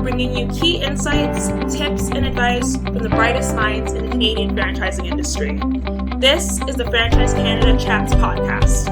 bringing you key insights, tips, and advice from the brightest minds in the Canadian franchising industry. This is the Franchise Canada Chats podcast.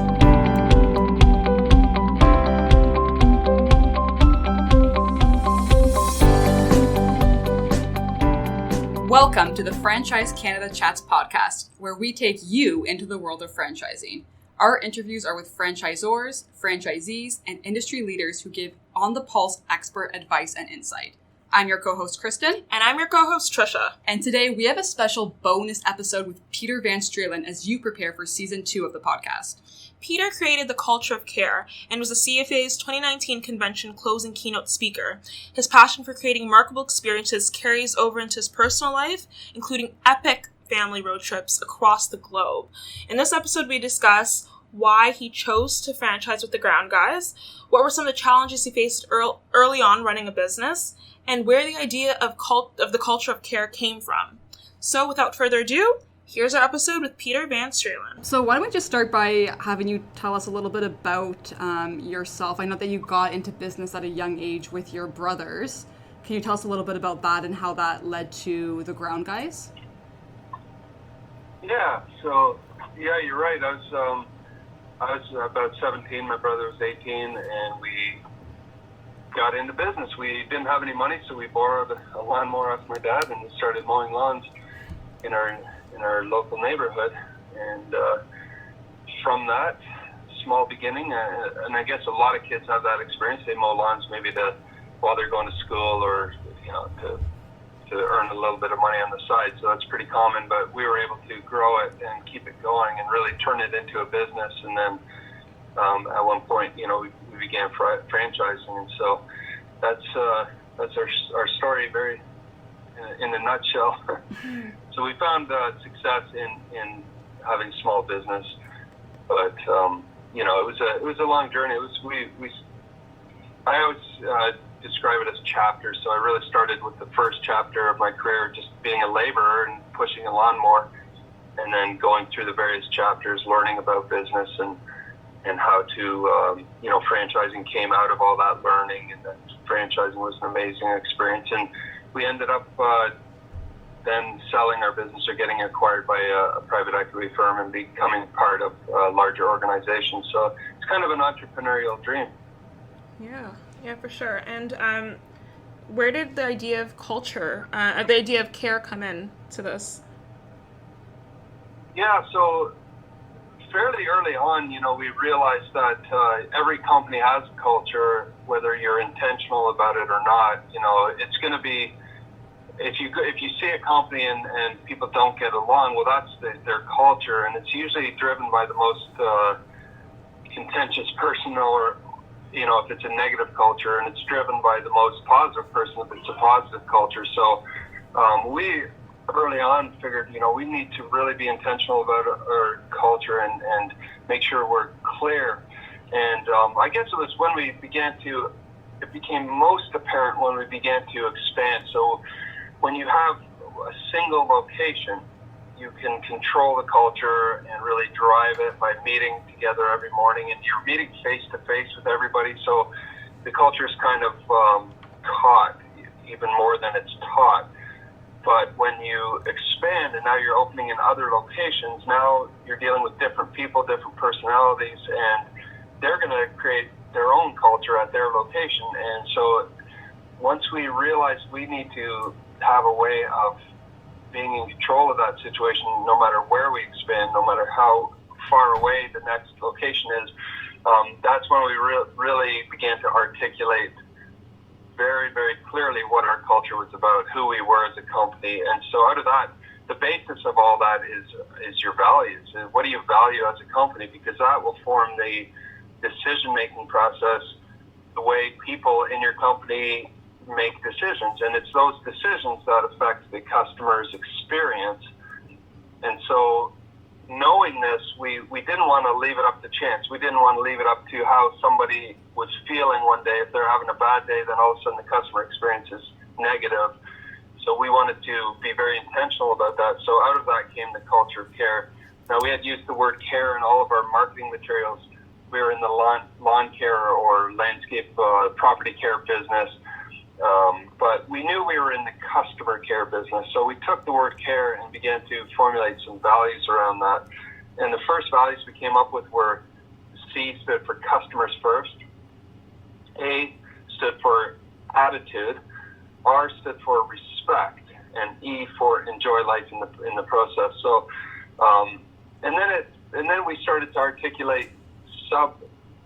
Welcome to the Franchise Canada Chats podcast, where we take you into the world of franchising. Our interviews are with franchisors, franchisees, and industry leaders who give on-the-pulse expert advice and insight. I'm your co-host, Kristen. And I'm your co-host, Trisha. And today we have a special bonus episode with Peter van Stralen as you prepare for Season 2 of the podcast. Peter created the culture of C.A.R.E. and was the CFA's 2019 convention closing keynote speaker. His passion for creating remarkable experiences carries over into his personal life, including epic family road trips across the globe. In this episode, we discuss why he chose to franchise with the Ground Guys, what were some of the challenges he faced early on running a business, and where the idea of the culture of C.A.R.E. came from. So without further ado, here's our episode with Peter van Stralen. So why don't we just start by having you tell us a little bit about yourself. I know that you got into business at a young age with your brothers. Can you tell us a little bit about that and how that led to the Ground Guys? Yeah, you're right. I was about 17, my brother was 18, and we got into business. We didn't have any money, so we borrowed a lawnmower off my dad and we started mowing lawns in our local neighborhood. And from that small beginning, and I guess a lot of kids have that experience. They mow lawns maybe while they're going to school or to earn a little bit of money on the side. So that's pretty common, but we were able to grow it and keep it going and really turn it into a business. And then at one point, we began franchising. And so that's our story very in a nutshell. So we found success in having small business, but it was a long journey. I always describe it as chapters. So I really started with the first chapter of my career, just being a laborer and pushing a lawnmower, and then going through the various chapters, learning about business and how to, franchising came out of all that learning, and then franchising was an amazing experience. And we ended up then selling our business or getting acquired by a private equity firm and becoming part of a larger organization. So it's kind of an entrepreneurial dream. Yeah, for sure. And where did the idea of culture, the idea of C.A.R.E. come in to this? Yeah, so fairly early on, we realized that every company has a culture, whether you're intentional about it or not. It's going to be, if you see a company and people don't get along, well, that's their culture, and it's usually driven by the most contentious person, or if it's a negative culture, and it's driven by the most positive person if it's a positive culture. So we early on figured, we need to really be intentional about our culture and make sure we're clear. And I guess it was when it became most apparent when we began to expand. So when you have a single location, you can control the culture and really drive it by meeting together every morning, and you're meeting face to face with everybody. So the culture is kind of caught even more than it's taught. But when you expand and now you're opening in other locations, now you're dealing with different people, different personalities, and they're going to create their own culture at their location. And so once we realized we need to have a way of being in control of that situation, no matter where we expand, no matter how far away the next location is, that's when we really began to articulate very, very clearly what our culture was about, who we were as a company. And so out of that, the basis of all that is your values. And what do you value as a company? Because that will form the decision-making process, the way people in your company make decisions. And it's those decisions that affect the customer's experience. And so knowing this, we didn't want to leave it up to chance. We didn't want to leave it up to how somebody was feeling one day. If they're having a bad day, then all of a sudden the customer experience is negative. So we wanted to be very intentional about that. So out of that came the culture of C.A.R.E. Now, we had used the word C.A.R.E. in all of our marketing materials. We were in the lawn care or landscape property care business. But we knew we were in the customer care business. So we took the word care and began to formulate some values around that. And the first values we came up with were C stood for customers first, A stood for attitude, R stood for respect, and E for enjoy life in the process. So, and then we started to articulate sub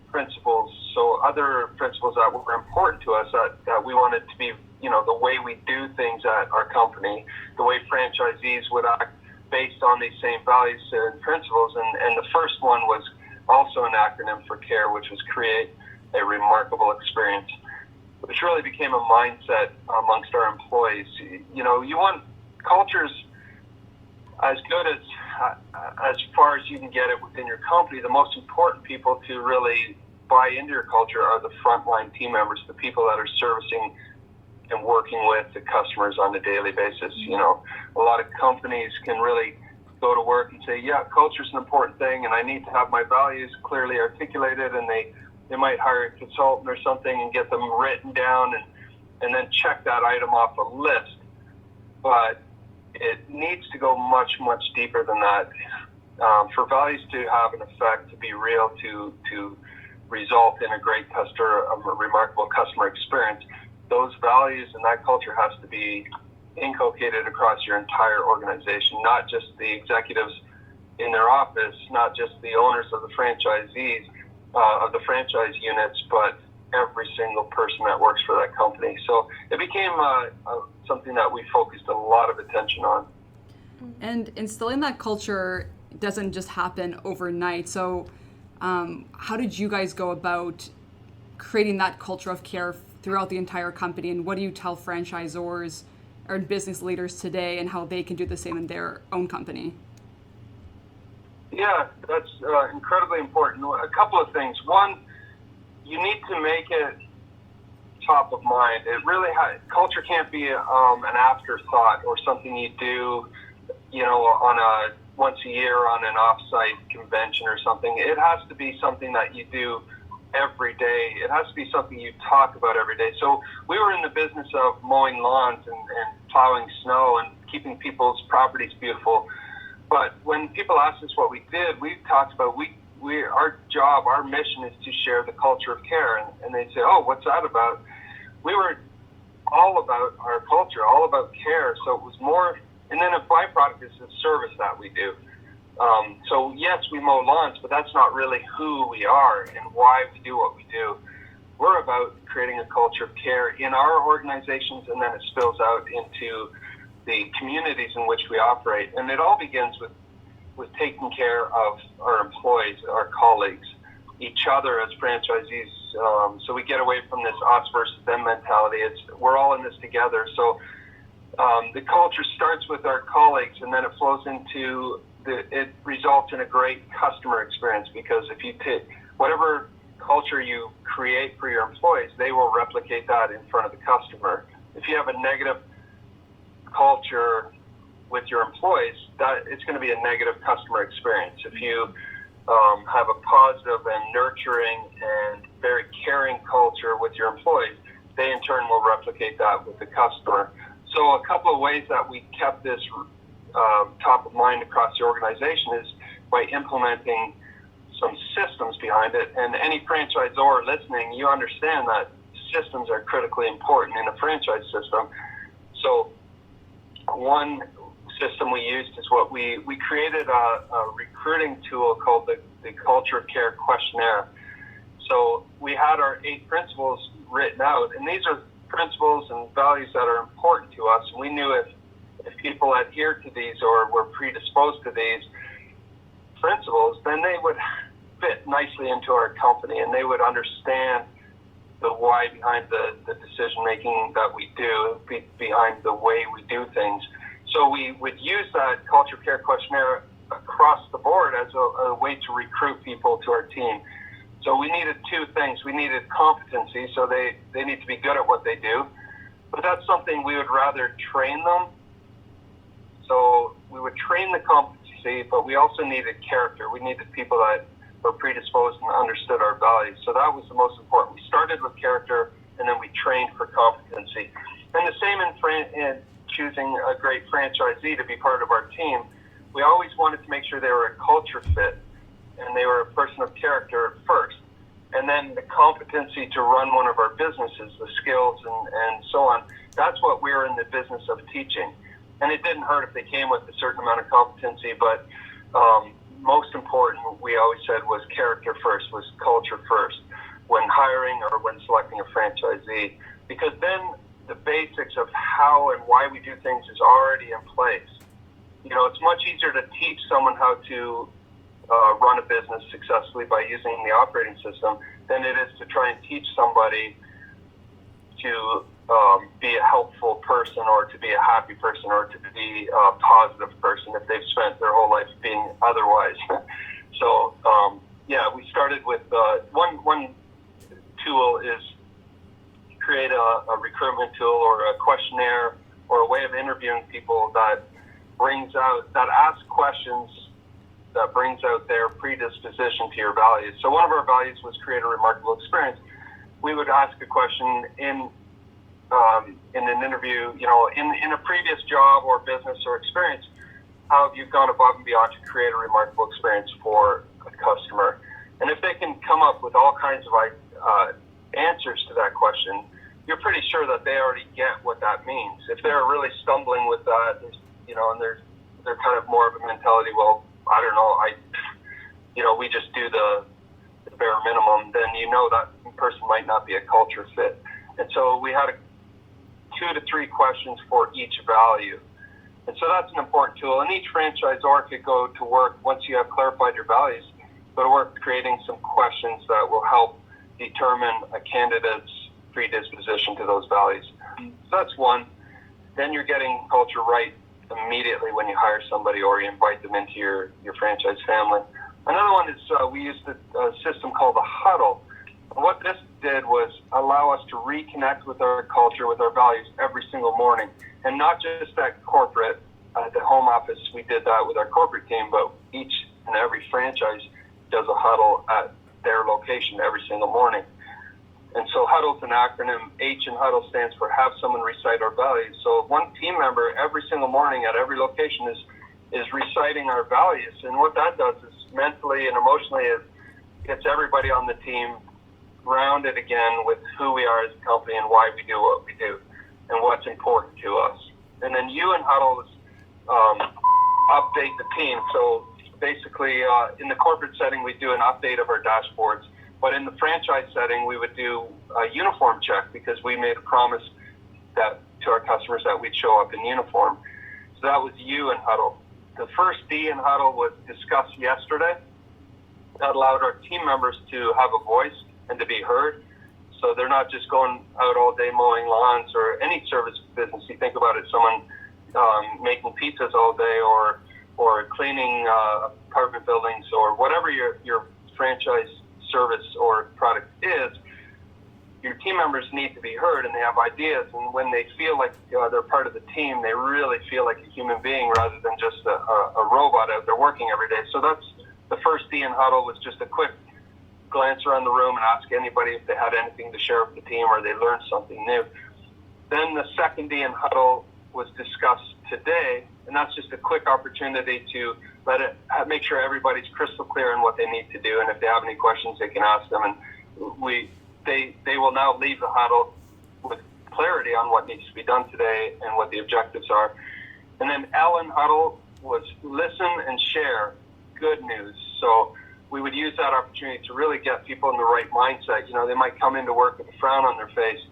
principles. So other principles that were important to us that we wanted to be, the way we do things at our company, the way franchisees would act based on these same values and principles. And the first one was also an acronym for CARE, which was create a remarkable experience, which really became a mindset amongst our employees. You want cultures as good as far as you can get it within your company. The most important people to really buy into your culture are the frontline team members, the people that are servicing and working with the customers on a daily basis. A lot of companies can really go to work and say, yeah, culture is an important thing, and I need to have my values clearly articulated, and they might hire a consultant or something and get them written down and then check that item off a list. But it needs to go much, much deeper than that. For values to have an effect, to be real, to result in a remarkable customer experience, those values and that culture has to be inculcated across your entire organization, not just the executives in their office, not just the owners of the franchisees, of the franchise units, but every single person that works for that company. So it became something that we focused a lot of attention on. And instilling that culture doesn't just happen overnight. So how did you guys go about creating that culture of care throughout the entire company? And what do you tell franchisors or business leaders today and how they can do the same in their own company? Yeah, that's incredibly important. A couple of things. One, you need to make it top of mind. It really culture can't be an afterthought or something you do, on a once a year on an off-site convention or something. It has to be something that you do every day. It has to be something you talk about every day. So we were in the business of mowing lawns and plowing snow and keeping people's properties beautiful. But when people asked us what we did, we talked about our job, our mission is to share the culture of care. And they'd say, oh, what's that about? We were all about our culture, all about care. So it was more, and then a byproduct is the service that we do. So yes, we mow lawns, but that's not really who we are and why we do what we do. We're about creating a culture of care in our organizations, and then it spills out into the communities in which we operate. And it all begins with taking care of our employees, our colleagues, each other as franchisees. So we get away from this us versus them mentality. We're all in this together. So the culture starts with our colleagues, and then it flows into it results in a great customer experience, because if you take whatever culture you create for your employees, they will replicate that in front of the customer. If you have a negative culture with your employees, that it's going to be a negative customer experience. If you have a positive and nurturing and very caring culture with your employees, they in turn will replicate that with the customer. So a couple of ways that we kept this top of mind across the organization is by implementing some systems behind it. And any franchisor listening, you understand that systems are critically important in a franchise system. So one system we used is what we created a recruiting tool called the Culture of Care Questionnaire. So we had our 8 principles written out, and these are principles and values that are important to us. And we knew if people adhered to these or were predisposed to these principles, then they would fit nicely into our company, and they would understand the why behind the decision making that we do, behind the way we do things. So we would use that Culture of Care Questionnaire across the board as a way to recruit people to our team. So we needed 2 things. We needed competency, so they need to be good at what they do. But that's something we would rather train them. So we would train the competency, but we also needed character. We needed people that were predisposed and understood our values. So that was the most important. We started with character, and then we trained for competency. And the same in choosing a great franchisee to be part of our team. We always wanted to make sure they were a culture fit and they were a person of character first. And then the competency to run one of our businesses, the skills and so on, that's what we're in the business of teaching. And it didn't hurt if they came with a certain amount of competency, but most important, we always said, was character first, was culture first when hiring or when selecting a franchisee. Because then the basics of how and why we do things is already in place. You know, it's much easier to teach someone how to run a business successfully by using the operating system than it is to try and teach somebody to be a helpful person or to be a happy person or to be a positive person if they've spent their whole life being otherwise. So, we started with one tool is create a recruitment tool or a questionnaire or a way of interviewing people that asks questions that brings out their predisposition to your values. So one of our values was create a remarkable experience. We would ask a question in an interview, you know, in a previous job or business or experience, how have you gone above and beyond to create a remarkable experience for a customer? And if they can come up with all kinds of answers to that question, you're pretty sure that they already get what that means. If they're really stumbling with that, you know, and they're kind of more of a mentality, well, I don't know, we just do the bare minimum, then you know that person might not be a culture fit. And so we had 2 to 3 questions for each value. And so that's an important tool. And each franchisor could go to work, once you have clarified your values, go to work creating some questions that will help determine a candidate's predisposition to those values. So that's one. Then you're getting culture right immediately when you hire somebody or you invite them into your franchise family. Another one is we used a system called the huddle. And what this did was allow us to reconnect with our culture, with our values every single morning. And not just at corporate, at the home office, we did that with our corporate team, but each and every franchise does a huddle at their location every single morning. And so huddle's an acronym. H in huddle stands for have someone recite our values. So one team member every single morning at every location is reciting our values. And what that does is mentally and emotionally it gets everybody on the team grounded again with who we are as a company and why we do what we do and what's important to us. And then U in huddle is update the team. So basically in the corporate setting, we do an update of our dashboards. But in the franchise setting, we would do a uniform check because we made a promise that to our customers that we'd show up in uniform. So that was U in huddle. The first D in huddle was discussed yesterday. That allowed our team members to have a voice and to be heard. So they're not just going out all day mowing lawns or any service business. You think about it, someone making pizzas all day or cleaning apartment buildings or whatever your franchise service or product is, your team members need to be heard and they have ideas, and when they feel like they're part of the team, they really feel like a human being rather than just a robot out there working every day. So that's the first D in huddle, was just a quick glance around the room and ask anybody if they had anything to share with the team or they learned something new. Then the second D in huddle was discussed today, and that's just a quick opportunity to make sure everybody's crystal clear on what they need to do, and if they have any questions, they can ask them. And they will now leave the huddle with clarity on what needs to be done today and what the objectives are. And then L in huddle was listen and share good news. So we would use that opportunity to really get people in the right mindset. You know, they might come into work with a frown on their face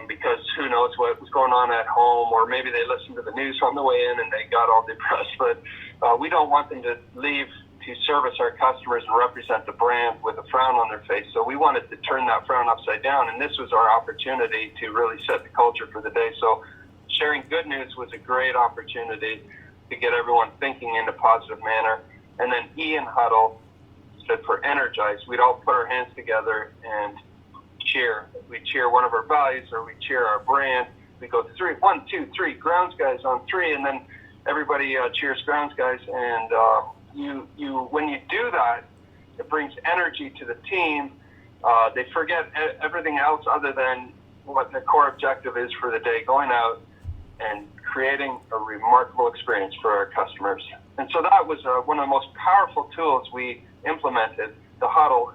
because who knows what was going on at home, or maybe they listened to the news on the way in and they got all depressed. But we don't want them to leave to service our customers and represent the brand with a frown on their face. So we wanted to turn that frown upside down, and this was our opportunity to really set the culture for the day. So sharing good news was a great opportunity to get everyone thinking in a positive manner. And then E in huddle stood for energize. We'd all put our hands together and cheer. We cheer one of our values, or we cheer our brand. We go 3, 1, 2, 3, grounds guys on 3, and then everybody cheers grounds guys. And when you do that, it brings energy to the team, They forget everything else other than what the core objective is for the day, going out and creating a remarkable experience for our customers. And so that was one of the most powerful tools we implemented, the huddle.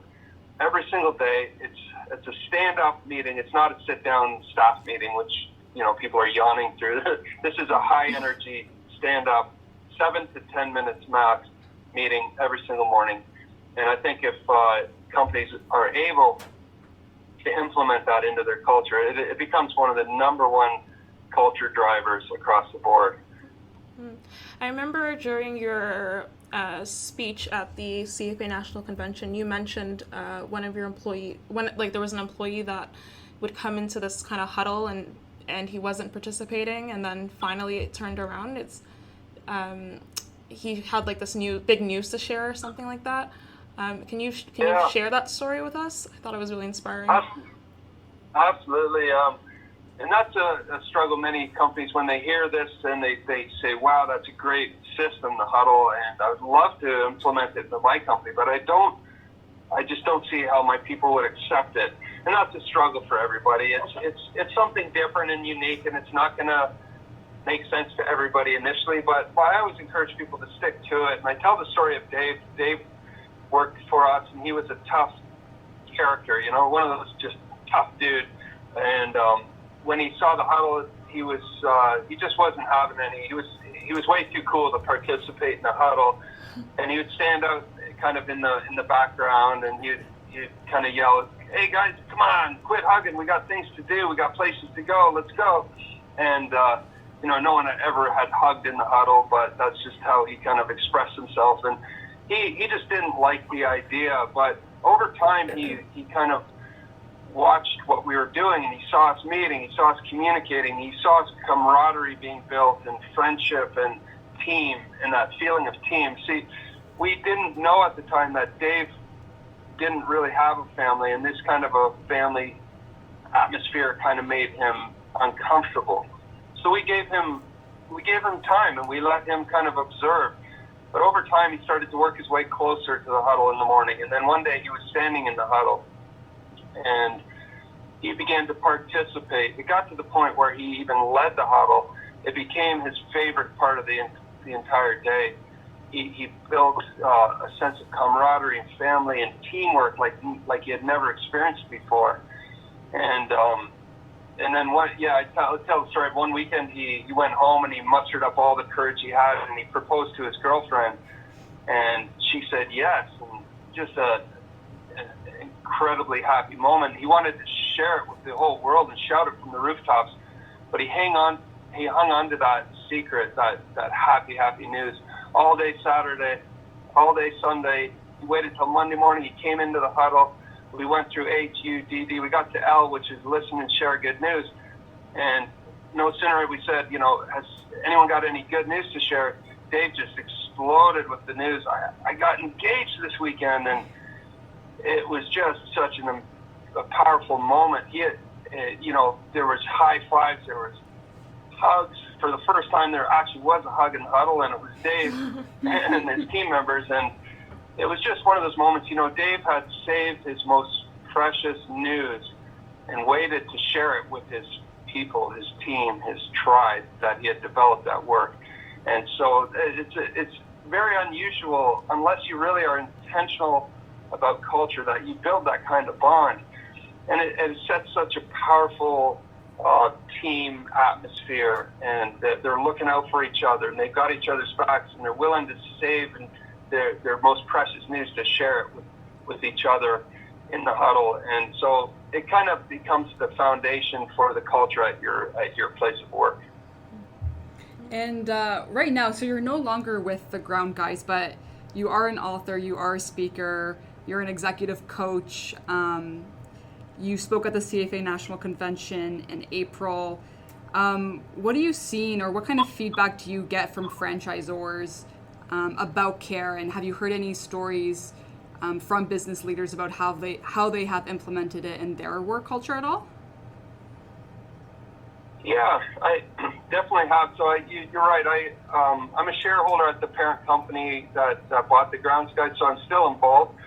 Every single day, it's a stand-up meeting. It's not a sit-down staff meeting, which people are yawning through. This is a high-energy stand-up, 7 to 10 minutes max meeting every single morning. And I think if companies are able to implement that into their culture, it becomes one of the number one culture drivers across the board. I remember during your speech at the CFA National Convention, you mentioned one of your there was an employee that would come into this kind of huddle and he wasn't participating, and then finally it turned around. He had like this big news to share or something like that. Can you share that story with us? I thought it was really inspiring. Absolutely. And that's a struggle many companies, when they hear this, and they say, wow, that's a great system, the huddle, and I would love to implement it in my company, but I just don't see how my people would accept it. And that's a struggle for everybody. It's something different and unique, and it's not going to make sense to everybody initially, but I always encourage people to stick to it. And I tell the story of Dave. Dave worked for us, and he was a tough character, one of those just tough dude. And when he saw the huddle, he just wasn't having any. He was way too cool to participate in the huddle, and he would stand out kind of in the background, and he'd kind of yell, "Hey guys, come on, quit hugging. We got things to do. We got places to go. Let's go." And no one ever had hugged in the huddle, but that's just how he kind of expressed himself. And he just didn't like the idea. But over time, he kind of watched what we were doing, and he saw us meeting, he saw us communicating, he saw us camaraderie being built, and friendship and team, and that feeling of team. See, we didn't know at the time that Dave didn't really have a family, and this kind of a family atmosphere kind of made him uncomfortable. So we gave him time, and we let him kind of observe. But over time, he started to work his way closer to the huddle in the morning, and then one day he was standing in the huddle, and he began to participate. It got to the point where he even led the huddle. It became his favorite part of the entire day. He built a sense of camaraderie and family and teamwork like he had never experienced before. And then I tell the story of one weekend he went home and he mustered up all the courage he had, and he proposed to his girlfriend, and she said yes. And just an incredibly happy moment. He wanted to share it with the whole world and shout it from the rooftops, but he hung on to that secret, that happy news, all day Saturday, all day Sunday. He waited till Monday morning. He came into the huddle. We went through HUDD. We got to L, which is listen and share good news. And no sooner we said, has anyone got any good news to share? Dave just exploded with the news. I got engaged this weekend, and it was just such a powerful moment. There was high fives, there was hugs. For the first time, there actually was a hug in the huddle, and it was Dave and his team members. And it was just one of those moments. Dave had saved his most precious news and waited to share it with his people, his team, his tribe that he had developed at work. And so it's very unusual, unless you really are intentional about culture, that you build that kind of bond. And it sets such a powerful team atmosphere, and they're looking out for each other, and they've got each other's backs, and they're willing to save their most precious news to share it with each other in the huddle. And so it kind of becomes the foundation for the culture at your place of work. And right now, so you're no longer with the Ground Guys, but you are an author, you are a speaker, you're an executive coach. You spoke at the CFA National Convention in April. What are you seeing, or what kind of feedback do you get from franchisors about C.A.R.E, and have you heard any stories from business leaders about how they have implemented it in their work culture at all? Yeah, I definitely have. So you're right. I'm a shareholder at the parent company that bought the Grounds Guide, so I'm still involved.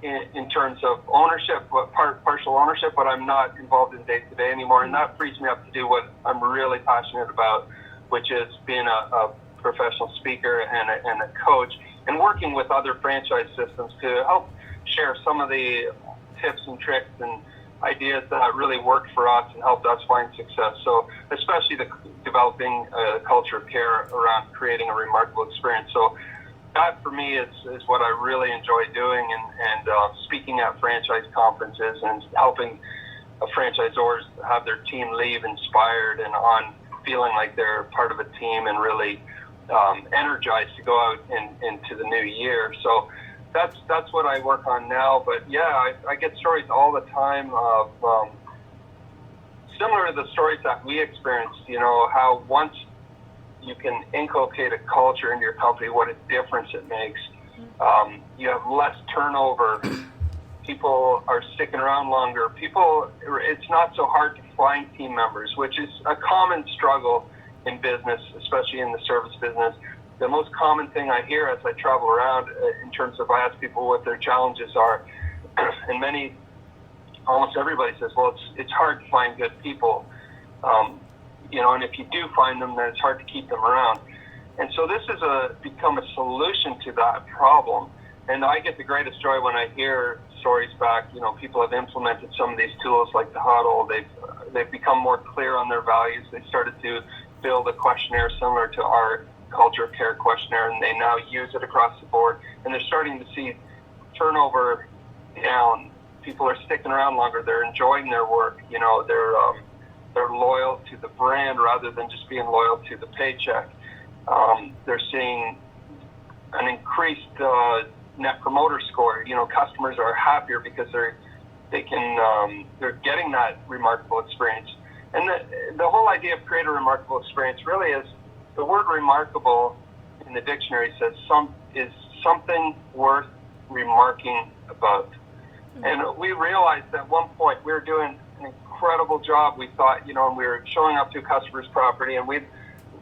in terms of ownership, partial ownership, but I'm not involved in day-to-day anymore, and that frees me up to do what I'm really passionate about, which is being a professional speaker and a coach, and working with other franchise systems to help share some of the tips and tricks and ideas that really worked for us and helped us find success. So especially developing a culture of care around creating a remarkable experience. So that for me is what I really enjoy doing, and speaking at franchise conferences and helping franchisors have their team leave inspired and on feeling like they're part of a team and really energized to go out into the new year. So that's what I work on now. But yeah, I get stories all the time of similar to the stories that we experienced, how once you can inculcate a culture in your company, what a difference it makes. You have less turnover. People are sticking around longer. It's not so hard to find team members, which is a common struggle in business, especially in the service business. The most common thing I hear as I travel around in terms of I ask people what their challenges are, and almost everybody says, well, it's hard to find good people. And if you do find them, then it's hard to keep them around. And so this is become a solution to that problem. And I get the greatest joy when I hear stories back. People have implemented some of these tools like the huddle. They've become more clear on their values. They started to build a questionnaire similar to our culture of care questionnaire, and they now use it across the board. And they're starting to see turnover down. People are sticking around longer. They're enjoying their work. They're loyal to the brand rather than just being loyal to the paycheck. They're seeing an increased net promoter score. Customers are happier because they're getting that remarkable experience. And the whole idea of create a remarkable experience really is, the word remarkable in the dictionary says is something worth remarking about. And we realized at one point we were doing an incredible job. We thought, and we were showing up to a customer's property, and we'd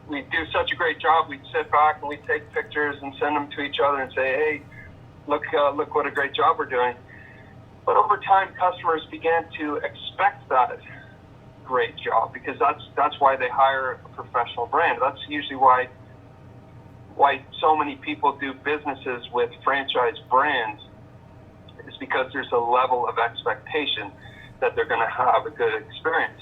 do such a great job. We'd sit back and we'd take pictures and send them to each other and say, hey, look what a great job we're doing. But over time, customers began to expect that great job, because that's why they hire a professional brand. That's usually why so many people do businesses with franchise brands, is because there's a level of expectation that they're going to have a good experience.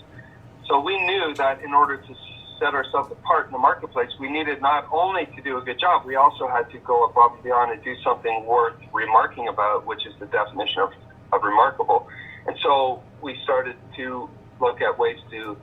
So we knew that in order to set ourselves apart in the marketplace, we needed not only to do a good job, we also had to go above and beyond and do something worth remarking about, which is the definition of remarkable. And so we started to look at ways to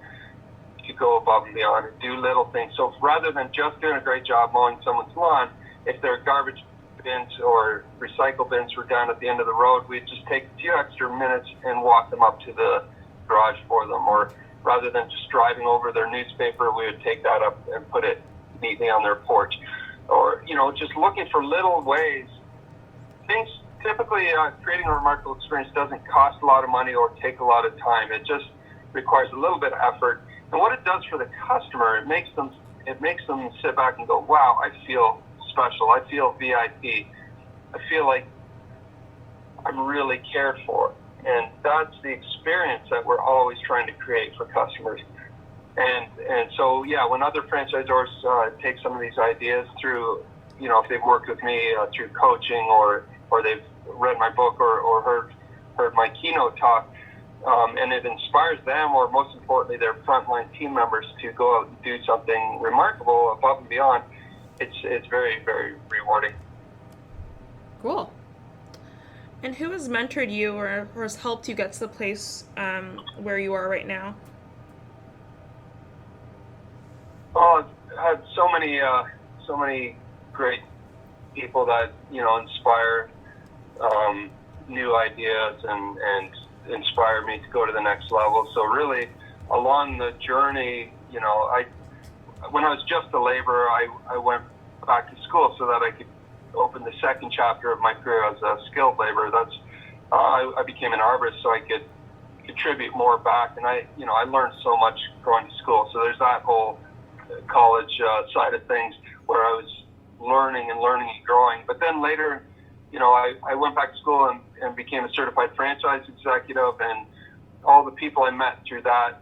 go above and beyond and do little things. So rather than just doing a great job mowing someone's lawn, if their garbage bins or recycle bins were down at the end of the road, we'd just take a few extra minutes and walk them up to the garage for them. Or rather than just driving over their newspaper, we would take that up and put it neatly on their porch. Or, just looking for little ways. Things typically, creating a remarkable experience doesn't cost a lot of money or take a lot of time. It just requires a little bit of effort. And what it does for the customer, it makes them sit back and go, wow, I feel special. I feel VIP. I feel like I'm really cared for. And that's the experience that we're always trying to create for customers. And so, yeah, when other franchisors take some of these ideas through, if they've worked with me through coaching or they've read my book or heard my keynote talk, and it inspires them, or most importantly, their frontline team members to go out and do something remarkable above and beyond, it's very, very rewarding. Cool. And who has mentored you or has helped you get to the place where you are right now? Oh, I've had so many great people that inspire new ideas and inspire me to go to the next level. So really, along the journey, when I was just a laborer, I went back to school so that I could open the second chapter of my career as a skilled laborer. That's I became an arborist so I could contribute more back, and I learned so much going to school. So there's that whole college side of things where I was learning and growing. But then later I went back to school and became a certified franchise executive, and all the people I met through that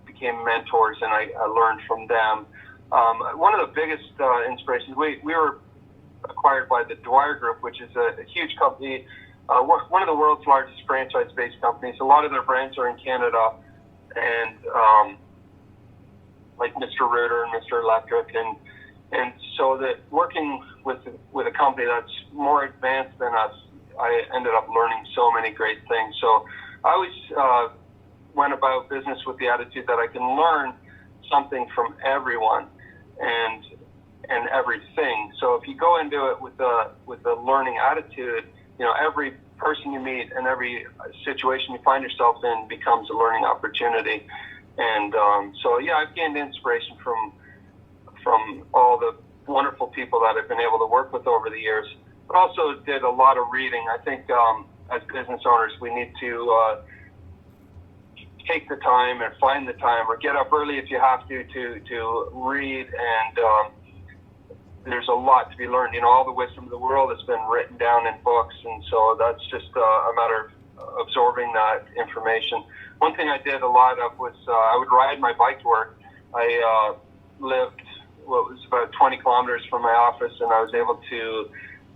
became mentors, and I learned from them. One of the biggest inspirations, we were acquired by the Dwyer Group, which is a huge company, one of the world's largest franchise-based companies. A lot of their brands are in Canada, and like Mr. Rooter and Mr. Electric, and so that working with a company that's more advanced than us, I ended up learning so many great things. So I always went about business with the attitude that I can learn something from everyone and everything. So if you go into it with a learning attitude, every person you meet and every situation you find yourself in becomes a learning opportunity. And so I've gained inspiration from all the wonderful people that I've been able to work with over the years, but also did a lot of reading. I think as business owners, we need to take the time and find the time, or get up early if you have to read. And there's a lot to be learned. All the wisdom of the world has been written down in books, and so that's just a matter of absorbing that information. One thing I did a lot of was I would ride my bike to work. I lived it was about 20 kilometers from my office, and I was able to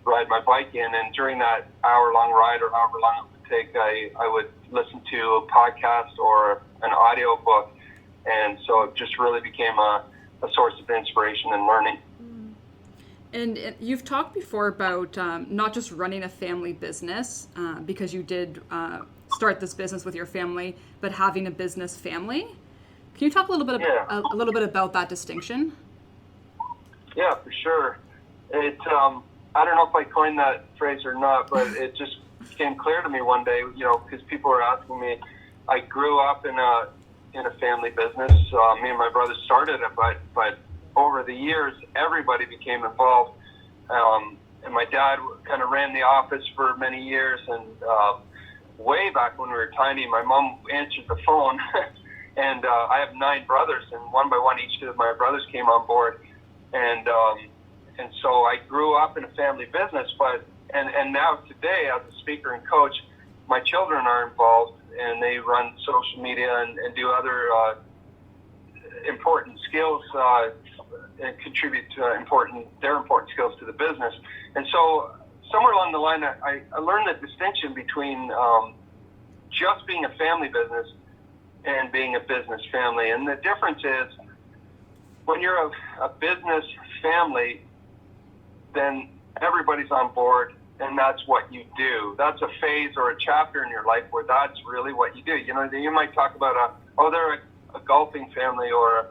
ride my bike in. And during that hour-long ride, or however long it would take, I would listen to a podcast or an audio book, and so it just really became a source of inspiration and learning. And you've talked before about not just running a family business, because you did start this business with your family, but having a business family. Can you talk a little bit about that distinction? Yeah, for sure. It I don't know if I coined that phrase or not, but it just became clear to me one day, because people were asking me. I grew up in a family business. Me and my brother started it, but over the years, everybody became involved. And my dad kind of ran the office for many years. And way back when we were tiny, my mom answered the phone. And I have 9 brothers, and one by one, each of my brothers came on board. And so I grew up in a family business, and now today, as a speaker and coach, my children are involved, and they run social media and do other important skills and contribute to their important skills to the business. And so somewhere along the line, I learned the distinction between just being a family business and being a business family. And the difference is, when you're a business family, then everybody's on board, and that's what you do. That's a phase or a chapter in your life where that's really what you do. You might talk about they're a golfing family or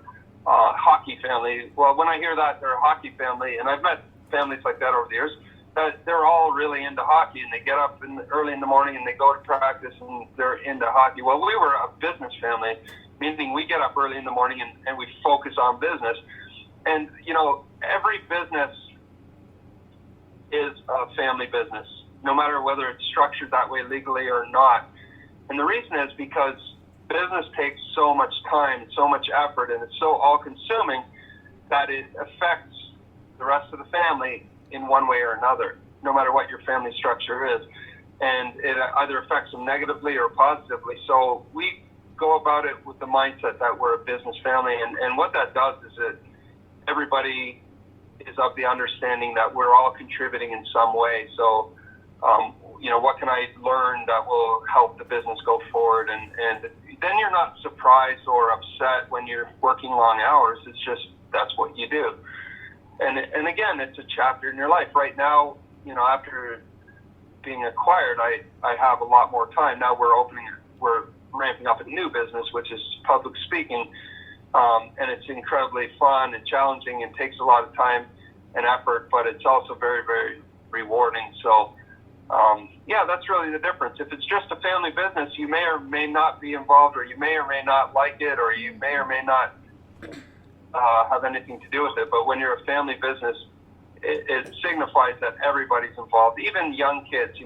a hockey family. Well, when I hear that they're a hockey family, and I've met families like that over the years, that they're all really into hockey, and they get up early in the morning and they go to practice and they're into hockey. Well, we were a business family, meaning we get up early in the morning and we focus on business. And, every business is a family business, no matter whether it's structured that way legally or not. And the reason is because business takes so much time, so much effort, and it's so all-consuming that it affects the rest of the family in one way or another, no matter what your family structure is. And it either affects them negatively or positively. So we go about it with the mindset that we're a business family. And what that does is that everybody is of the understanding that we're all contributing in some way. So, what can I learn that will help the business go forward? And then you're not surprised or upset when you're working long hours. It's just, that's what you do. And again, it's a chapter in your life. Right now, after being acquired, I have a lot more time. Now we're ramping up a new business, which is public speaking. And it's incredibly fun and challenging and takes a lot of time and effort, but it's also very, very rewarding. So, that's really the difference. If it's just a family business, you may or may not be involved, or you may or may not like it, or you may or may not have anything to do with it. But when you're a family business, it signifies that everybody's involved, even young kids.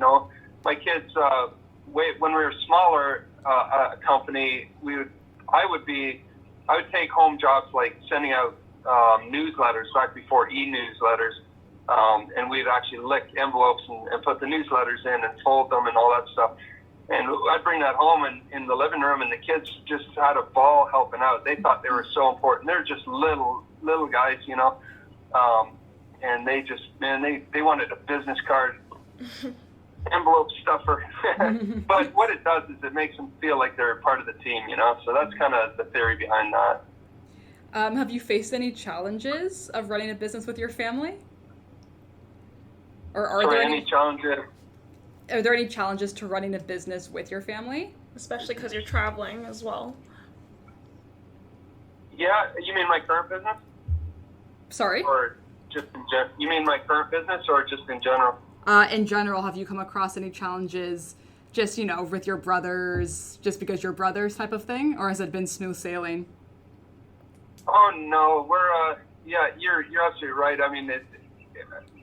My kids, when we were smaller, a company, I would take home jobs like sending out newsletters back before e-newsletters, And we'd actually lick envelopes and put the newsletters in and fold them and all that stuff. And I'd bring that home in the living room, and the kids just had a ball helping out. They thought they were so important. They're just little guys, and they just, man, they wanted a business card, envelope stuffer. But what it does is it makes them feel like they're a part of the team, So that's kind of the theory behind that. Have you faced any challenges of running a business with your family? Or are there any challenges? Are there any challenges to running a business with your family? Especially because you're traveling as well. Yeah, you mean my current business? Sorry? Or just you mean my current business or just in general? In general, have you come across any challenges just, with your brothers, just because you're brothers type of thing? Or has it been smooth sailing? Oh, no. You're absolutely right. I mean,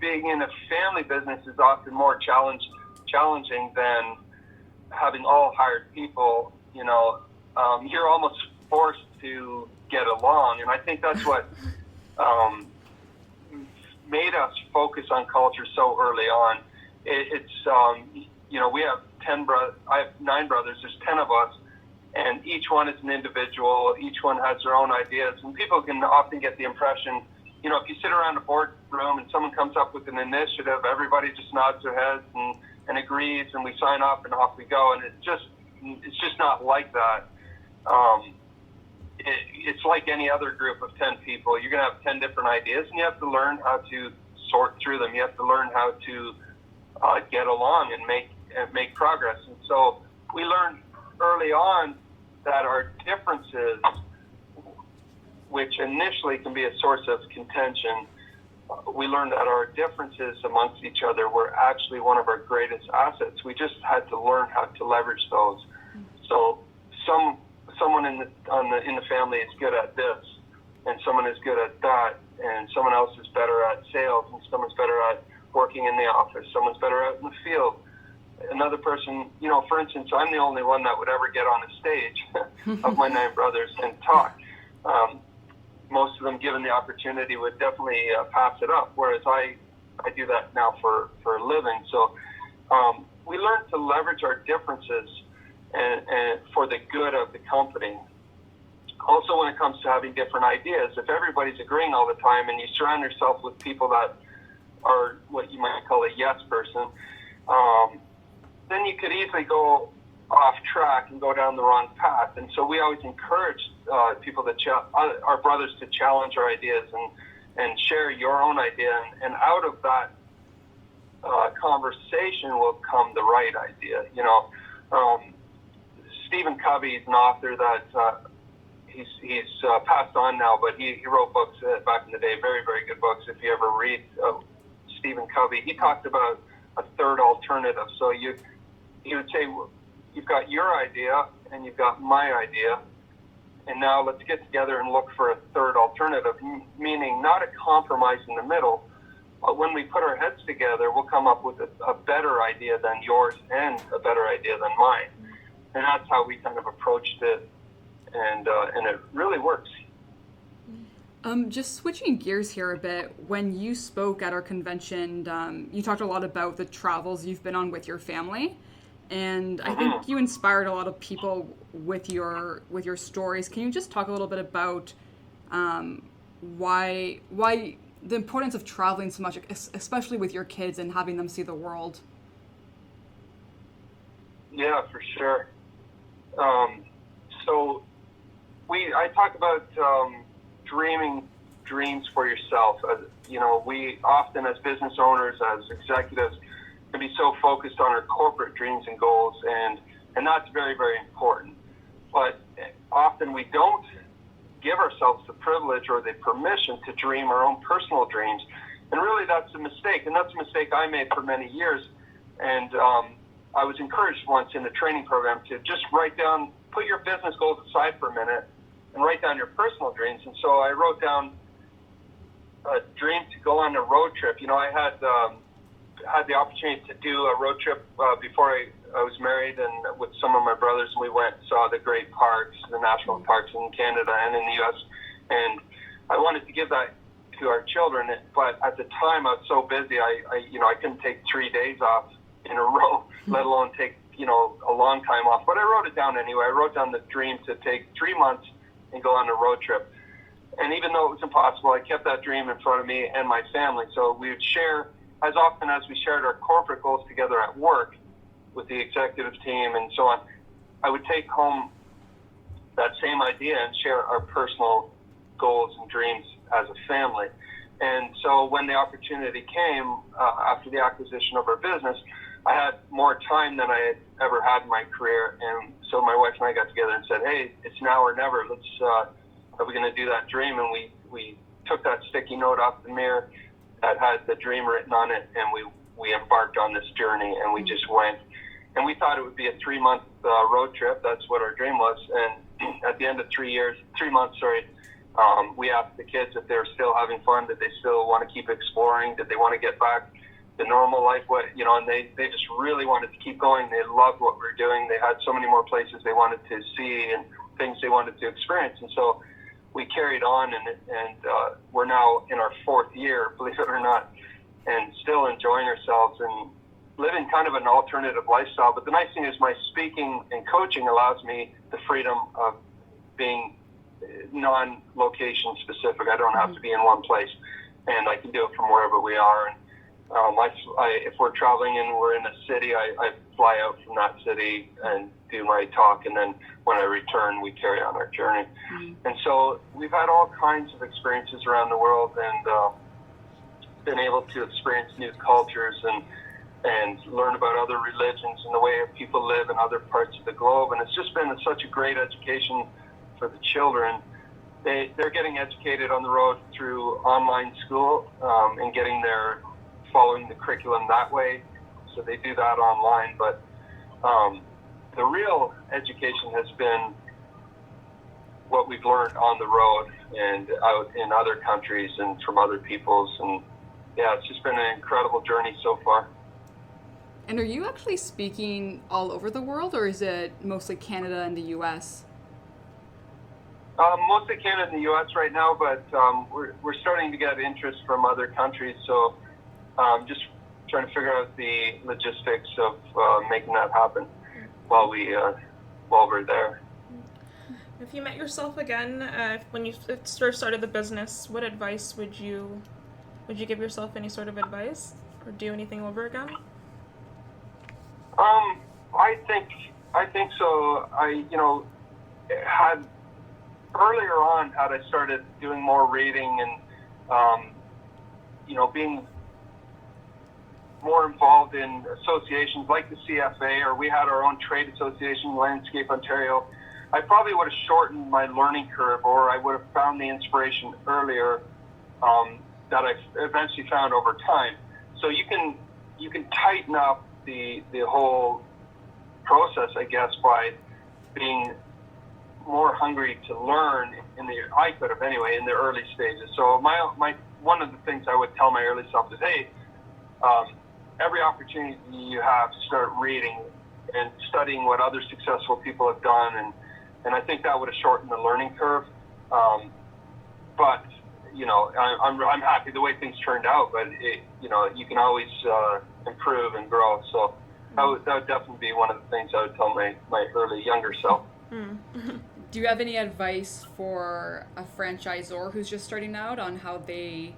being in a family business is often more challenging than having all hired people. You're almost forced to get along, and I think that's what made us focus on culture so early on. We have 10 brothers. I have 9 brothers. There's 10 of us, and each one is an individual. Each one has their own ideas, and people can often get the impression, if you sit around a boardroom and someone comes up with an initiative, everybody just nods their heads and agrees, and we sign up and off we go. And it's just not like that. It's like any other group of 10 people. You're going to have 10 different ideas, and you have to learn how to sort through them. You have to learn how to get along and make progress. And so we learned early on that our differences, which initially can be a source of contention, we learned that our differences amongst each other were actually one of our greatest assets. We just had to learn how to leverage those. So someone in the family is good at this, and someone is good at that, and someone else is better at sales, and someone's better at working in the office, someone's better out in the field. Another person, for instance, I'm the only one that would ever get on a stage of my 9 brothers and talk. Most of them, given the opportunity, would definitely pass it up, whereas I do that now for a living. So we learn to leverage our differences and for the good of the company. Also, when it comes to having different ideas, if everybody's agreeing all the time and you surround yourself with people that are what you might call a yes person, then you could easily go off track and go down the wrong path. And so we always encourage people our brothers to challenge our ideas and share your own idea. And out of that conversation will come the right idea. Stephen Covey is an author that he's passed on now, but he wrote books back in the day, very, very good books. If you ever read Stephen Covey, he talked about a third alternative. So he would say, you've got your idea and you've got my idea, and now let's get together and look for a third alternative, meaning not a compromise in the middle, but when we put our heads together, we'll come up with a better idea than yours and a better idea than mine. And that's how we kind of approached it, and it really works. Just switching gears here a bit, when you spoke at our convention, you talked a lot about the travels you've been on with your family. And I think you inspired a lot of people with your stories. Can you just talk a little bit about why the importance of traveling so much, especially with your kids and having them see the world? Yeah, for sure. So I talk about dreaming dreams for yourself. We often, as business owners, as executives, can be so focused on our corporate dreams and goals, and that's very, very important. But often we don't give ourselves the privilege or the permission to dream our own personal dreams. And really that's a mistake, and that's a mistake I made for many years. And I was encouraged once in the training program to just put your business goals aside for a minute and write down your personal dreams. And so I wrote down a dream to go on a road trip. I had the opportunity to do a road trip before I was married, and with some of my brothers, we went and saw the great parks, the national parks in Canada and in the U.S. And I wanted to give that to our children. But at the time, I was so busy, I couldn't take 3 days off in a row, let alone take, a long time off. But I wrote it down anyway. I wrote down the dream to take 3 months and go on a road trip. And even though it was impossible, I kept that dream in front of me and my family. So we would share, as often as we shared our corporate goals together at work with the executive team and so on, I would take home that same idea and share our personal goals and dreams as a family. And so when the opportunity came after the acquisition of our business, I had more time than I had ever had in my career. And so my wife and I got together and said, hey, it's now or never. Are we going to do that dream? And we took that sticky note off the mirror that had the dream written on it, and we embarked on this journey, and we just went. And we thought it would be a 3-month road trip. That's what our dream was. And at the end of 3 months, we asked the kids if they were still having fun, did they still want to keep exploring, did they want to get back to normal life, and they just really wanted to keep going. They loved what we were doing. They had so many more places they wanted to see and things they wanted to experience. And so we carried on, and we're now in our 4th year, believe it or not, and still enjoying ourselves and living kind of an alternative lifestyle. But the nice thing is my speaking and coaching allows me the freedom of being non-location specific. I don't have to be in one place, and I can do it from wherever we are. And if we're traveling and we're in a city, I fly out from that city and do my talk, and then when I return, we carry on our journey. And so we've had all kinds of experiences around the world, and been able to experience new cultures and learn about other religions and the way people live in other parts of the globe. And it's just been such a great education for the children. They're getting educated on the road through online school and following the curriculum that way. So they do that online. But the real education has been what we've learned on the road and out in other countries and from other peoples. And yeah, it's just been an incredible journey so far. And are you actually speaking all over the world, or is it mostly Canada and the U.S.? Mostly Canada and the U.S. right now, but we're starting to get interest from other countries. So just trying to figure out the logistics of making that happen while we're there. If you met yourself again when you first started the business, what advice would you give yourself? Any sort of advice, or do anything over again? I think so. Had earlier on, had I started doing more reading and being more involved in associations like the CFA, or we had our own trade association, Landscape Ontario, I probably would have shortened my learning curve, or I would have found the inspiration earlier that I eventually found over time. So you can tighten up the whole process, I guess, by being more hungry to learn I could have anyway in the early stages. So my one of the things I would tell my early self is, hey, every opportunity you have, start reading and studying what other successful people have done, and I think that would have shortened the learning curve. But I'm happy the way things turned out. But you can always improve and grow. So that would definitely be one of the things I would tell my early younger self. Do you have any advice for a franchisor who's just starting out on how they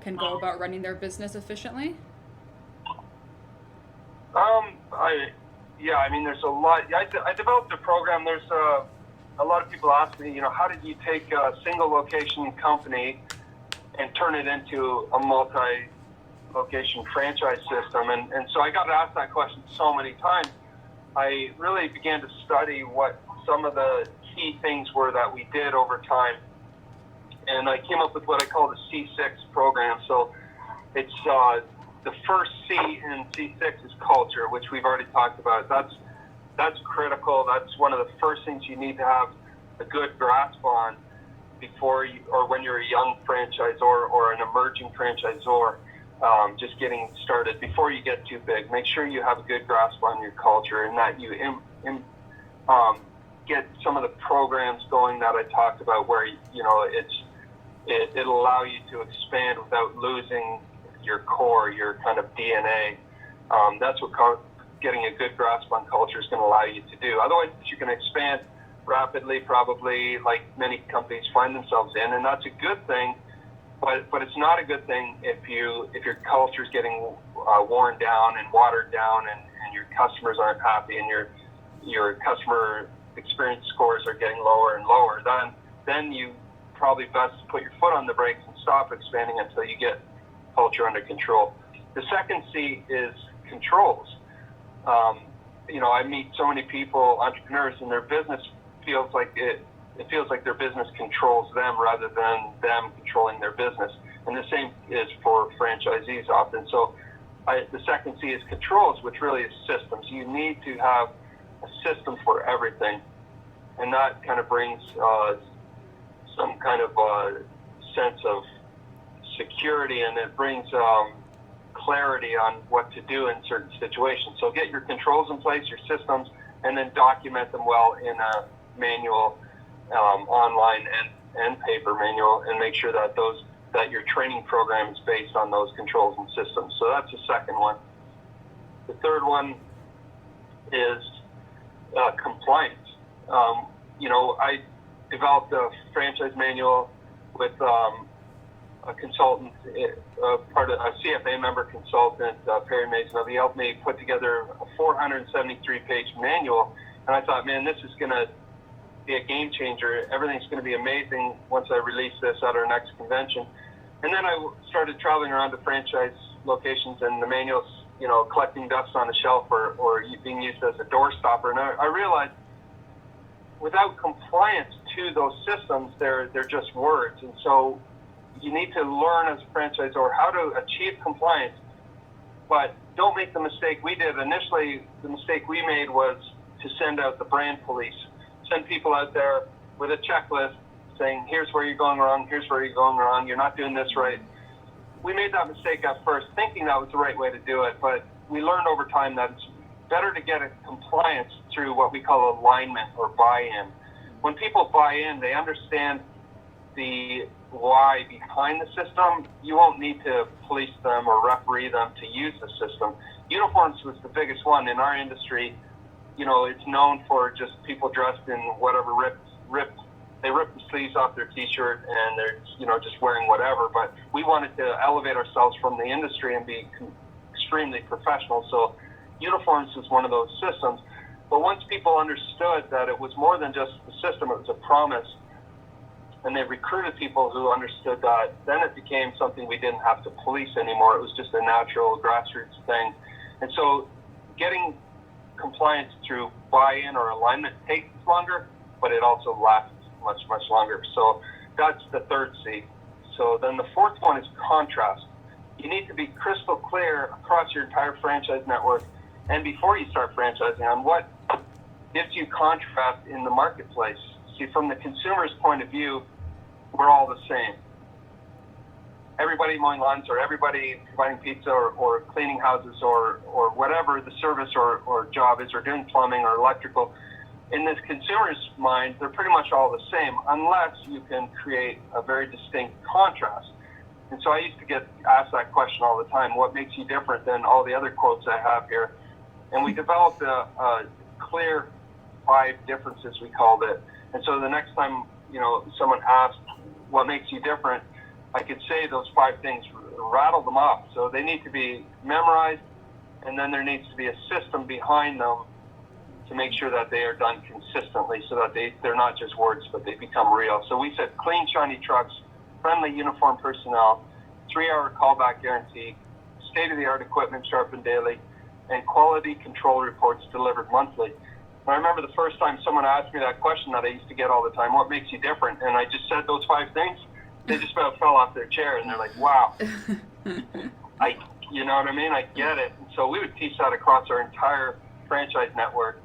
can go about running their business efficiently? There's a lot. I developed a program. There's a lot of people ask me, how did you take a single location company and turn it into a multi-location franchise system? And so I got asked that question so many times. I really began to study what some of the key things were that we did over time. And I came up with what I call the C6 program. So it's the first C in C6 is culture, which we've already talked about. That's critical. That's one of the first things you need to have a good grasp on before you, or when you're a young franchisor or an emerging franchisor, just getting started. Before you get too big, make sure you have a good grasp on your culture, and that you get some of the programs going that I talked about, where it's it'll allow you to expand without losing your core, your kind of DNA. That's what getting a good grasp on culture is going to allow you to do. Otherwise, you can expand rapidly, probably like many companies find themselves in, and that's a good thing. But it's not a good thing if your culture is getting worn down and watered down, and your customers aren't happy, and your customer experience scores are getting lower and lower. Then you probably best put your foot on the brakes and stop expanding until you get culture under control. The second C is controls. I meet so many people, entrepreneurs, and their business feels like it feels like their business controls them rather than them controlling their business. And the same is for franchisees often. So the second C is controls, which really is systems. You need to have a system for everything. And that kind of brings some kind of sense of security, and it brings clarity on what to do in certain situations. So get your controls in place, your systems, and then document them well in a manual, online and paper manual, and make sure that your training program is based on those controls and systems. So that's the second one. The third one is compliance. I developed a franchise manual with a consultant, part of a CFA member consultant, Perry Mason. He helped me put together a 473-page manual, and I thought, man, this is going to be a game changer. Everything's going to be amazing once I release this at our next convention. And then I started traveling around to franchise locations, and the manual's, collecting dust on a shelf or being used as a door stopper. And I realized without compliance to those systems, they're just words. And so you need to learn as a franchisor how to achieve compliance, but don't make the mistake we did. Initially, the mistake we made was to send out the brand police, send people out there with a checklist saying, here's where you're going wrong, here's where you're going wrong, you're not doing this right. We made that mistake at first, thinking that was the right way to do it, but we learned over time that it's better to get a compliance through what we call alignment or buy-in. When people buy in, they understand the why behind the system. You won't need to police them or referee them to use the system. Uniforms was the biggest one in our industry. It's known for just people dressed in whatever they rip the sleeves off their t-shirt and they're, just wearing whatever. But we wanted to elevate ourselves from the industry and be extremely professional. So uniforms was one of those systems. But once people understood that it was more than just the system, it was a promise, and they recruited people who understood that, then it became something we didn't have to police anymore. It was just a natural grassroots thing. And so getting compliance through buy-in or alignment takes longer, but it also lasts much, much longer. So that's the third C. So then the fourth one is contrast. You need to be crystal clear across your entire franchise network, and before you start franchising, on what gives you contrast in the marketplace. See, from the consumer's point of view, we're all the same. Everybody mowing lawns, or everybody providing pizza, or cleaning houses, or whatever the service or job is, or doing plumbing or electrical. In this consumer's mind, they're pretty much all the same, unless you can create a very distinct contrast. And so I used to get asked that question all the time: what makes you different than all the other quotes I have here? And we developed a clear 5 differences, we called it. And so the next time, someone asked, what makes you different, I could say those 5 things, rattle them off. So they need to be memorized, and then there needs to be a system behind them to make sure that they are done consistently, so that they're not just words, but they become real. So we said clean, shiny trucks, friendly uniform personnel, 3-hour callback guarantee, state-of-the-art equipment sharpened daily, and quality control reports delivered monthly. I remember the first time someone asked me that question that I used to get all the time: what makes you different? And I just said those 5 things. They just about fell off their chair, and they're like, wow. You know what I mean? I get it. And so we would teach that across our entire franchise network,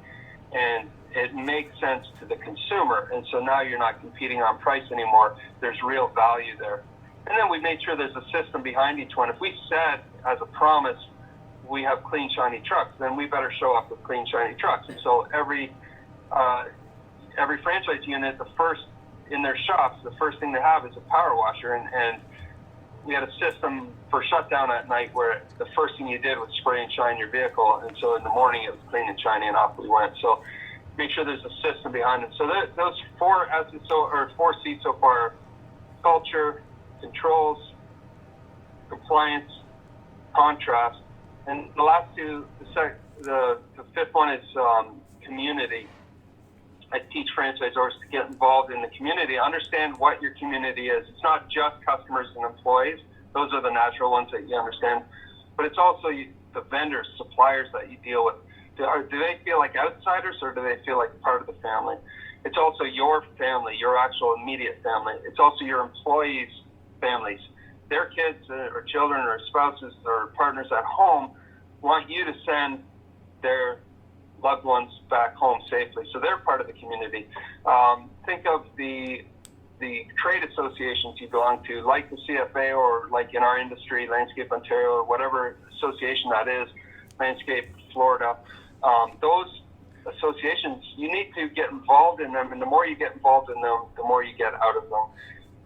and it makes sense to the consumer. And so now you're not competing on price anymore. There's real value there. And then we made sure there's a system behind each one. If we said as a promise, we have clean, shiny trucks, then we better show up with clean, shiny trucks. And so every franchise unit, the first in their shops, the first thing they have is a power washer, and we had a system for shutdown at night where the first thing you did was spray and shine your vehicle, and so in the morning it was clean and shiny, and off we went. So make sure there's a system behind it. So those four C's so far: culture, controls, compliance, contrast, and the last two, the fifth one is community. I teach franchisors to get involved in the community, understand what your community is. It's not just customers and employees. Those are the natural ones that you understand. But it's also the vendors, suppliers that you deal with. Do they feel like outsiders, or do they feel like part of the family? It's also your family, your actual immediate family. It's also your employees' families. Their kids or children or spouses or partners at home want you to send their loved ones back home safely, so they're part of the community. Think of the trade associations you belong to, like the CFA, or like in our industry, Landscape Ontario, or whatever association that is, Landscape Florida. Those associations, you need to get involved in them, and the more you get involved in them, the more you get out of them.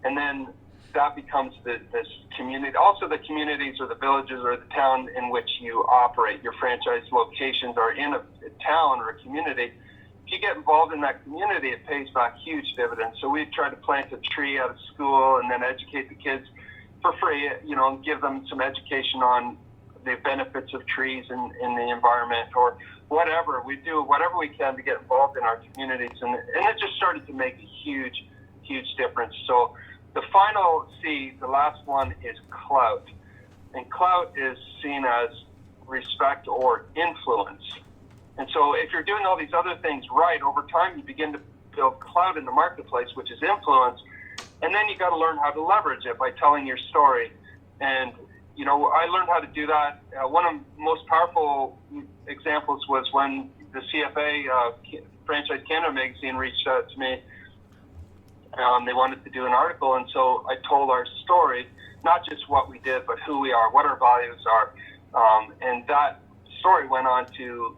And then that becomes this community. Also, the communities or the villages or the town in which you operate, your franchise locations are in a town or a community. If you get involved in that community, it pays back huge dividends. So we try to plant a tree out of school and then educate the kids for free, and give them some education on the benefits of trees in the environment, or whatever. We do whatever we can to get involved in our communities. And it just started to make a huge, huge difference. So the final C, the last one, is clout. And clout is seen as respect or influence. And so if you're doing all these other things right, over time you begin to build clout in the marketplace, which is influence. And then you got to learn how to leverage it by telling your story. And, I learned how to do that. One of the most powerful examples was when the CFA, Franchise Canada magazine, reached out to me. They wanted to do an article, and so I told our story, not just what we did, but who we are, what our values are. And that story went on to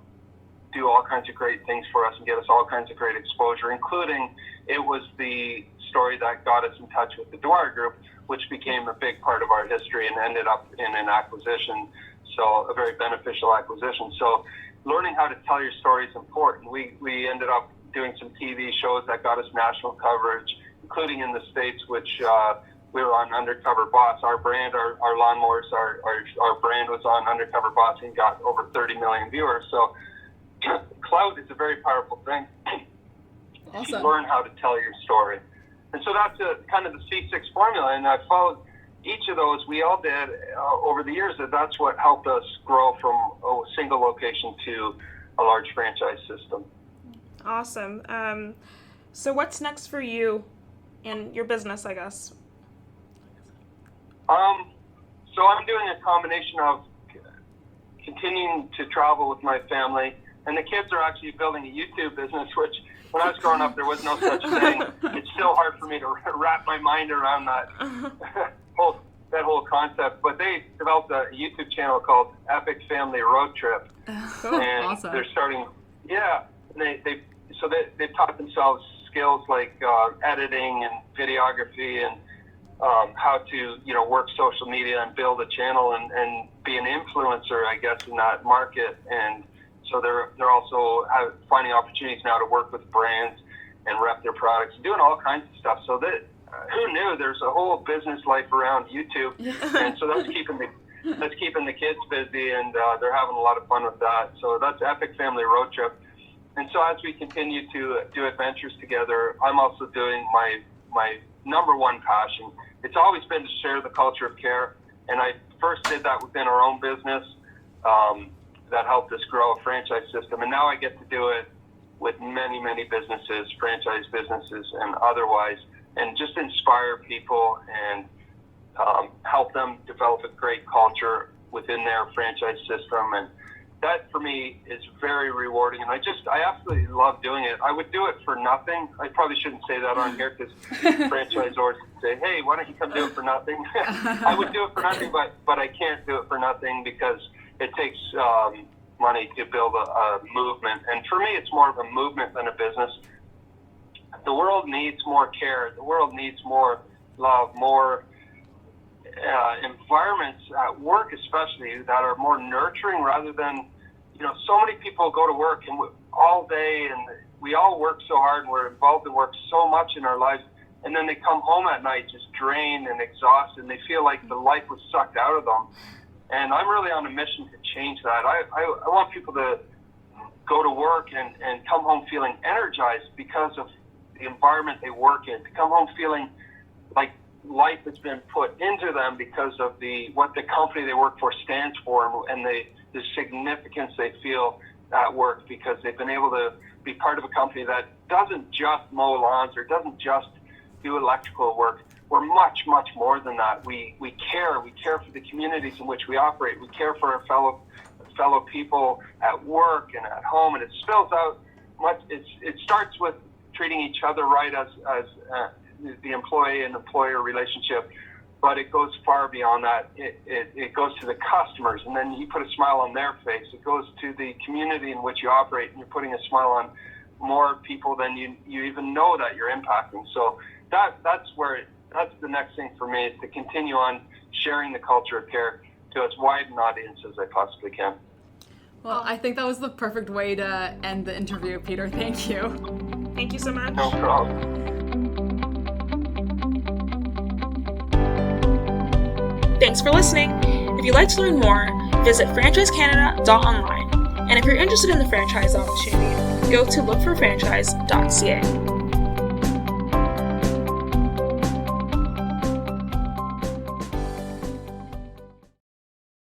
do all kinds of great things for us and get us all kinds of great exposure, including it was the story that got us in touch with the Dwyer Group, which became a big part of our history and ended up in an acquisition, so a very beneficial acquisition. So learning how to tell your story is important. We ended up doing some TV shows that got us national coverage, including in the States, which we were on Undercover Boss. Our brand, our lawnmowers, our brand was on Undercover Boss and got over 30 million viewers. So clout is a very powerful thing. Awesome. You learn how to tell your story. And so that's kind of the C6 formula, and I followed each of those. We all did over the years. That's what helped us grow from a single location to a large franchise system. Awesome. So what's next for you in your business, I guess? So I'm doing a combination of continuing to travel with my family, and the kids are actually building a YouTube business, which when I was growing up, there was no such thing. It's still hard for me to wrap my mind around that whole concept. But they developed a YouTube channel called Epic Family Road Trip. And awesome. They're starting, and they've taught themselves skills like editing and videography and how to work social media and build a channel and be an influencer, I guess, in that market. And so they're also finding opportunities now to work with brands and rep their products, doing all kinds of stuff. So that who knew there's a whole business life around YouTube, and so that's keeping the kids busy, and they're having a lot of fun with that. So that's Epic Family Road Trip. And so as we continue to do adventures together, I'm also doing my number one passion. It's always been to share the culture of care, and I first did that within our own business. That helped us grow a franchise system, and now I get to do it with many, many businesses, franchise businesses and otherwise, and just inspire people and help them develop a great culture within their franchise system. And that for me is very rewarding, and I absolutely love doing it. I would do it for nothing. I probably shouldn't say that on here because franchisors say, hey, why don't you come do it for nothing? I would do it for nothing, but I can't do it for nothing because it takes money to build a movement. And for me, it's more of a movement than a business. the world needs more care. The world needs more love, more environments at work, especially, that are more nurturing rather than, so many people go to work and all day, and we all work so hard and we're involved in work so much in our lives, and then they come home at night just drained and exhausted, and they feel like the life was sucked out of them. And I'm really on a mission to change that. I want people to go to work and come home feeling energized because of the environment they work in, to come home feeling like life has been put into them because of what the company they work for stands for, and the significance they feel at work because they've been able to be part of a company that doesn't just mow lawns or doesn't just do electrical work. We're much, much more than that. We care. We care for the communities in which we operate. We care for our fellow people at work and at home, and it spills out much. It starts with treating each other right as the employee and employer relationship, but it goes far beyond that. It goes to the customers, and then you put a smile on their face. It goes to the community in which you operate, and you're putting a smile on more people than you even know that you're impacting. So that's the next thing for me, is to continue on sharing the culture of care to as wide an audience as I possibly can. Well, I think that was the perfect way to end the interview, Peter. Thank you. Thank you so much. No problem. Thanks for listening. If you'd like to learn more, visit franchisecanada.online. And if you're interested in the franchise opportunity, go to lookforfranchise.ca.